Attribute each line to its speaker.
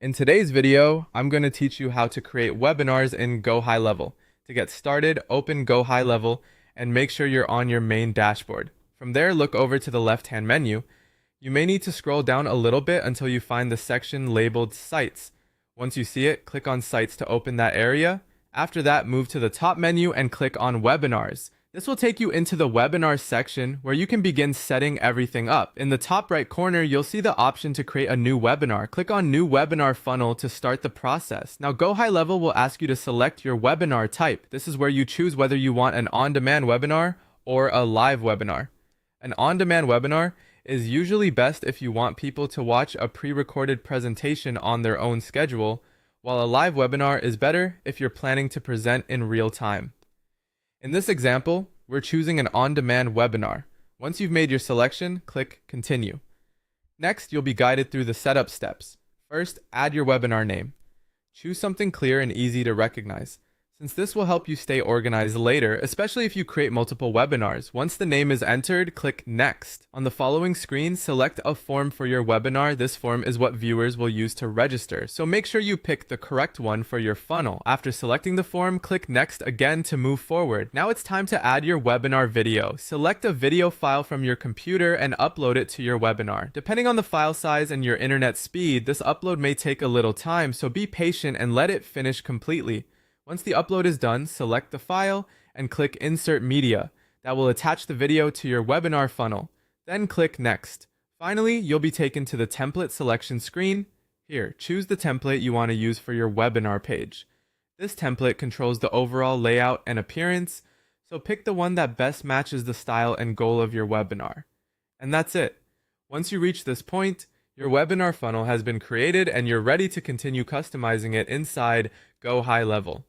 Speaker 1: In today's video, I'm going to teach you how to create webinars in Gohighlevel. To get started, open Gohighlevel and make sure you're on your main dashboard. From there, look over to the left-hand menu. You may need to scroll down a little bit until you find the section labeled Sites. Once you see it, click on Sites to open that area. After that, move to the top menu and click on Webinars. This will take you into the webinar section where you can begin setting everything up. In the top right corner, you'll see the option to create a new webinar. Click on New Webinar Funnel to start the process. Now, Gohighlevel will ask you to select your webinar type. This is where you choose whether you want an on-demand webinar or a live webinar. An on-demand webinar is usually best if you want people to watch a pre-recorded presentation on their own schedule, while a live webinar is better if you're planning to present in real time. In this example, we're choosing an on-demand webinar. Once you've made your selection, click Continue. Next, you'll be guided through the setup steps. First, add your webinar name. Choose something clear and easy to recognize, since this will help you stay organized later, especially if you create multiple webinars. Once the name is entered, click Next. On the following screen, select a form for your webinar. This form is what viewers will use to register, so make sure you pick the correct one for your funnel. After selecting the form, click Next again to move forward. Now it's time to add your webinar video. Select a video file from your computer and upload it to your webinar. Depending on the file size and your internet speed, this upload may take a little time, so be patient and let it finish completely. Once the upload is done, select the file and click Insert Media. That will attach the video to your webinar funnel. Then click Next. Finally, you'll be taken to the template selection screen. Here, choose the template you want to use for your webinar page. This template controls the overall layout and appearance, so pick the one that best matches the style and goal of your webinar. And that's it. Once you reach this point, your webinar funnel has been created and you're ready to continue customizing it inside Gohighlevel.